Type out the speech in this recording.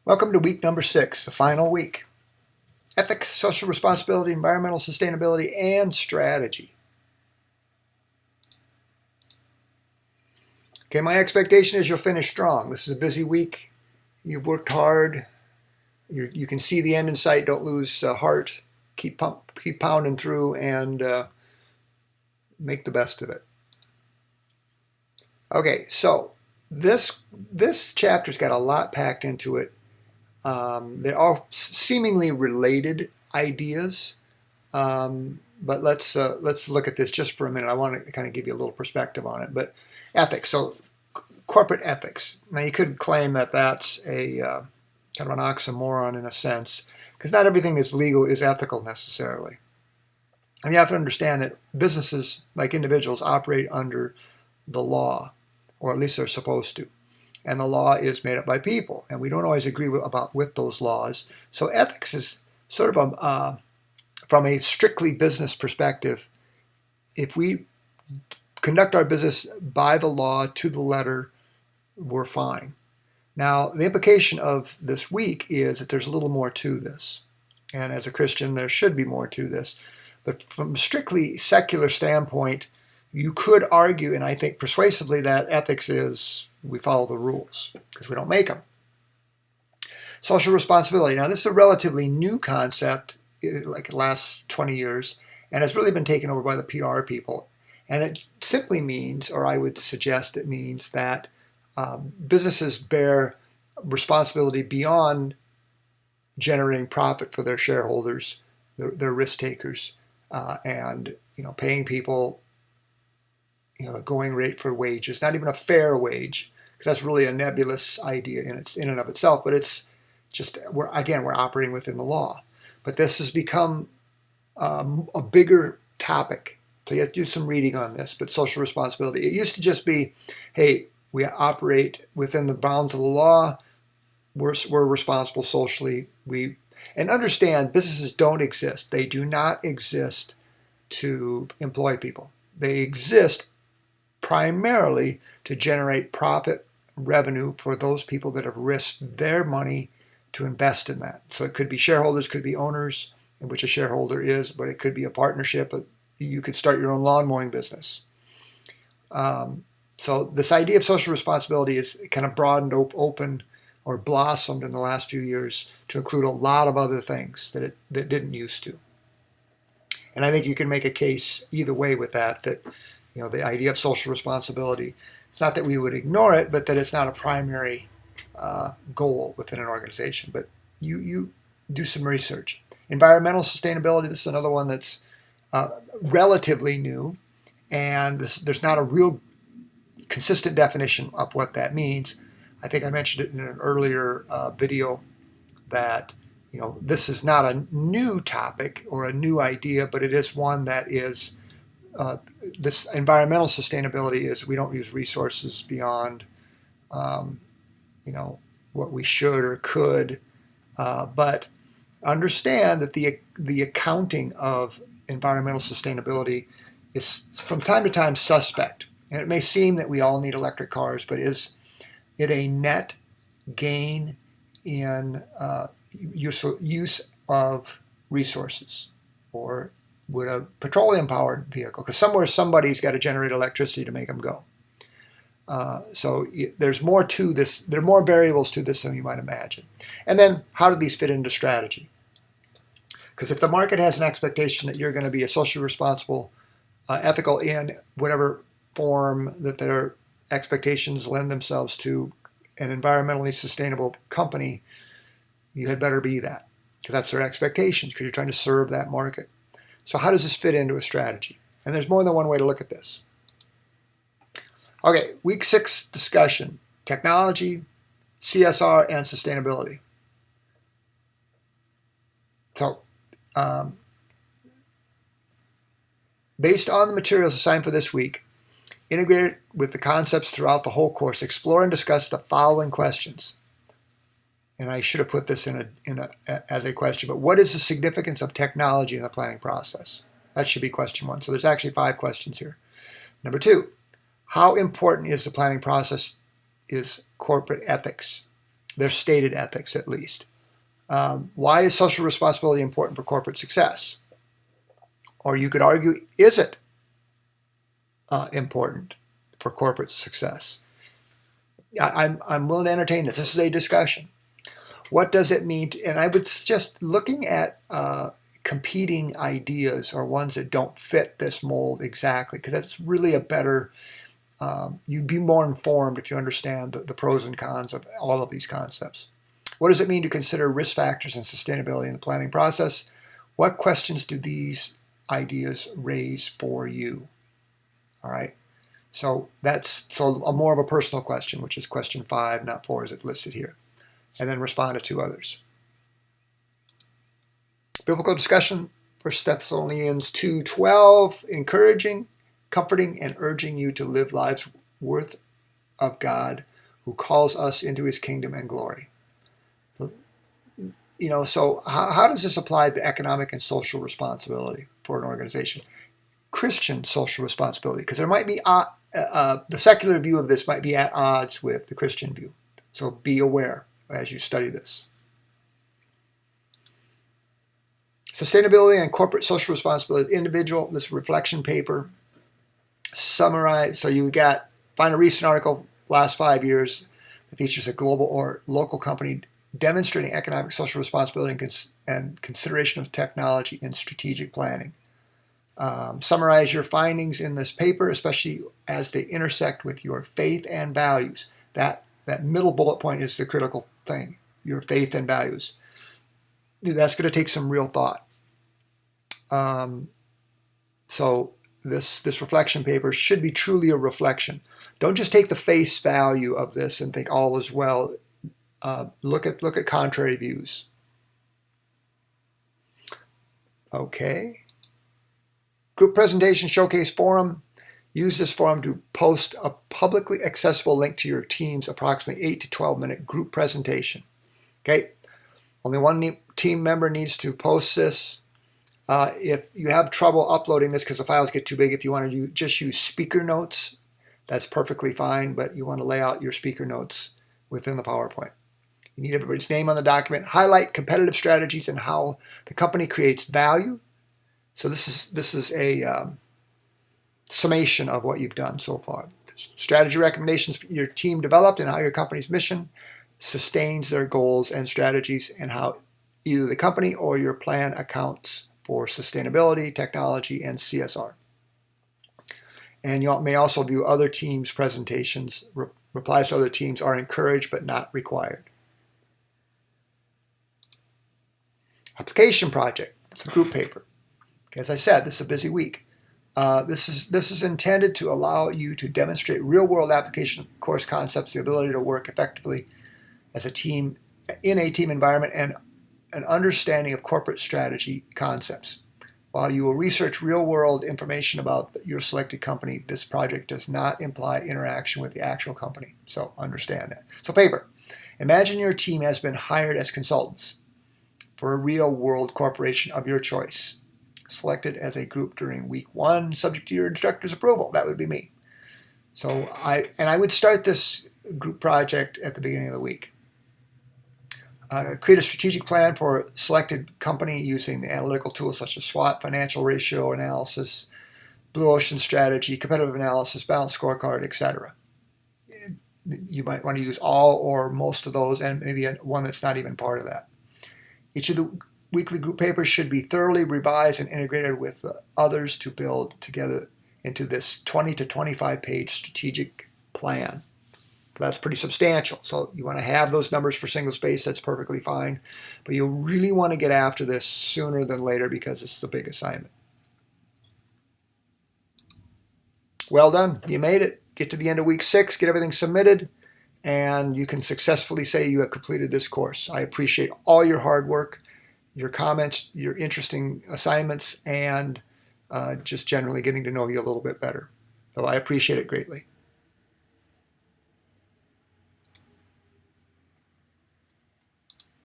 Welcome to week number 6, the final week. Ethics, social responsibility, environmental sustainability, and strategy. Okay, my expectation is you'll finish strong. This is a busy week. You've worked hard. You can see the end in sight. Don't lose heart. Keep pounding through and make the best of it. Okay, so this chapter's got a lot packed into it. They're all seemingly related ideas, but let's look at this just for a minute. I want to kind of give you a little perspective on it. But ethics, so corporate ethics. Now you could claim that that's a kind of an oxymoron in a sense, because not everything that's legal is ethical necessarily. And you have to understand that businesses, like individuals, operate under the law, or at least they're supposed to. And the law is made up by people, and we don't always agree with those laws. So ethics is sort of from a strictly business perspective. If we conduct our business by the law to the letter, we're fine. Now, the implication of this week is that there's a little more to this. And as a Christian, there should be more to this. But from a strictly secular standpoint, you could argue, and I think persuasively, that ethics is we follow the rules because we don't make them. Social responsibility. Now, this is a relatively new concept, like the last 20 years, and it's really been taken over by the PR people. And it simply means, or I would suggest it means, that businesses bear responsibility beyond generating profit for their shareholders, their risk takers, and paying people the going rate for wages, not even a fair wage, because that's really a nebulous idea in and of itself, but it's just, we're operating within the law. But this has become a bigger topic, so you have to do some reading on this. But social responsibility, it used to just be, hey, we operate within the bounds of the law, we're responsible socially, and understand businesses don't exist. They do not exist to employ people. They exist primarily to generate profit revenue for those people that have risked their money to invest in that. So it could be shareholders, could be owners, in which a shareholder is, but it could be a partnership. You could start your own lawn mowing business. So this idea of social responsibility is kind of broadened open or blossomed in the last few years to include a lot of other things that didn't used to. And I think you can make a case either way with that the idea of social responsibility, it's not that we would ignore it, but that it's not a primary goal within an organization. But you do some research. Environmental sustainability, this is another one that's relatively new, and there's not a real consistent definition of what that means. I think I mentioned it in an earlier video that this is not a new topic or a new idea, but it is one that is this environmental sustainability is we don't use resources beyond what we should or could, but understand that the accounting of environmental sustainability is from time to time suspect. And it may seem that we all need electric cars, but is it a net gain in use of resources? Or would a petroleum-powered vehicle, because somewhere somebody's got to generate electricity to make them go. So there's more to this. There are more variables to this than you might imagine. And then how do these fit into strategy? Because if the market has an expectation that you're going to be a socially responsible, ethical in whatever form that their expectations lend themselves to an environmentally sustainable company, you had better be that, because that's their expectations, because you're trying to serve that market. So how does this fit into a strategy? And there's more than one way to look at this. Okay, week 6 discussion, technology, CSR, and sustainability. So based on the materials assigned for this week, integrate with the concepts throughout the whole course, explore and discuss the following questions. And I should have put this as a question, but what is the significance of technology in the planning process? That should be question 1. So there's actually 5 questions here. Number 2, how important is the planning process is corporate ethics? their stated ethics at least. Why is social responsibility important for corporate success? Or you could argue, is it important for corporate success? I'm willing to entertain this. This is a discussion. What does it mean? And I would suggest looking at competing ideas or ones that don't fit this mold exactly, because that's really a better, you'd be more informed if you understand the pros and cons of all of these concepts. What does it mean to consider risk factors and sustainability in the planning process? What questions do these ideas raise for you? All right. So that's more of a personal question, which is question 5, not 4 as it's listed here. And then respond to 2 others. Biblical discussion, 1 Thessalonians 2:12, encouraging, comforting, and urging you to live lives worth of God who calls us into his kingdom and glory. So how does this apply to economic and social responsibility for an organization? Christian social responsibility, because there might be the secular view of this might be at odds with the Christian view. So be aware as you study this. Sustainability and corporate social responsibility of the individual, this reflection paper, summarize. So you find a recent article, last 5 years, that features a global or local company demonstrating economic social responsibility and consideration of technology in strategic planning. Summarize your findings in this paper, especially as they intersect with your faith and values. That middle bullet point is the critical thing, your faith and values. That's going to take some real thought. So this reflection paper should be truly a reflection. Don't just take the face value of this and think all is well. Look at contrary views. Okay. Group presentation showcase forum. Use this forum to post a publicly accessible link to your team's approximately 8 to 12 minute group presentation. Okay. Only one team member needs to post this. If you have trouble uploading this because the files get too big, if you want to just use speaker notes, that's perfectly fine, but you want to lay out your speaker notes within the PowerPoint. You need everybody's name on the document. Highlight competitive strategies and how the company creates value. So this is a summation of what you've done so far. Strategy recommendations for your team developed and how your company's mission sustains their goals and strategies and how either the company or your plan accounts for sustainability, technology, and CSR. And you may also view other teams' presentations. Replies to other teams are encouraged but not required. Application project. It's a group paper. As I said, this is a busy week. This is intended to allow you to demonstrate real-world application course concepts, the ability to work effectively as a team in a team environment, and an understanding of corporate strategy concepts. While you will research real-world information about your selected company, this project does not imply interaction with the actual company. So understand that. So paper. Imagine your team has been hired as consultants for a real-world corporation of your choice, selected as a group during week 1, subject to your instructor's approval. That would be me. So I would start this group project at the beginning of the week. Create a strategic plan for a selected company using the analytical tools such as SWOT, financial ratio analysis, blue ocean strategy, competitive analysis, balanced scorecard, etc. You might want to use all or most of those, and maybe one that's not even part of that. Each of the weekly group papers should be thoroughly revised and integrated with others to build together into this 20 to 25 page strategic plan. That's pretty substantial. So you want to have those numbers for single space. That's perfectly fine. But you really want to get after this sooner than later because this is a big assignment. Well done. You made it. Get to the end of week 6. Get everything submitted. And you can successfully say you have completed this course. I appreciate all your hard work, your comments, your interesting assignments, and just generally getting to know you a little bit better. So I appreciate it greatly.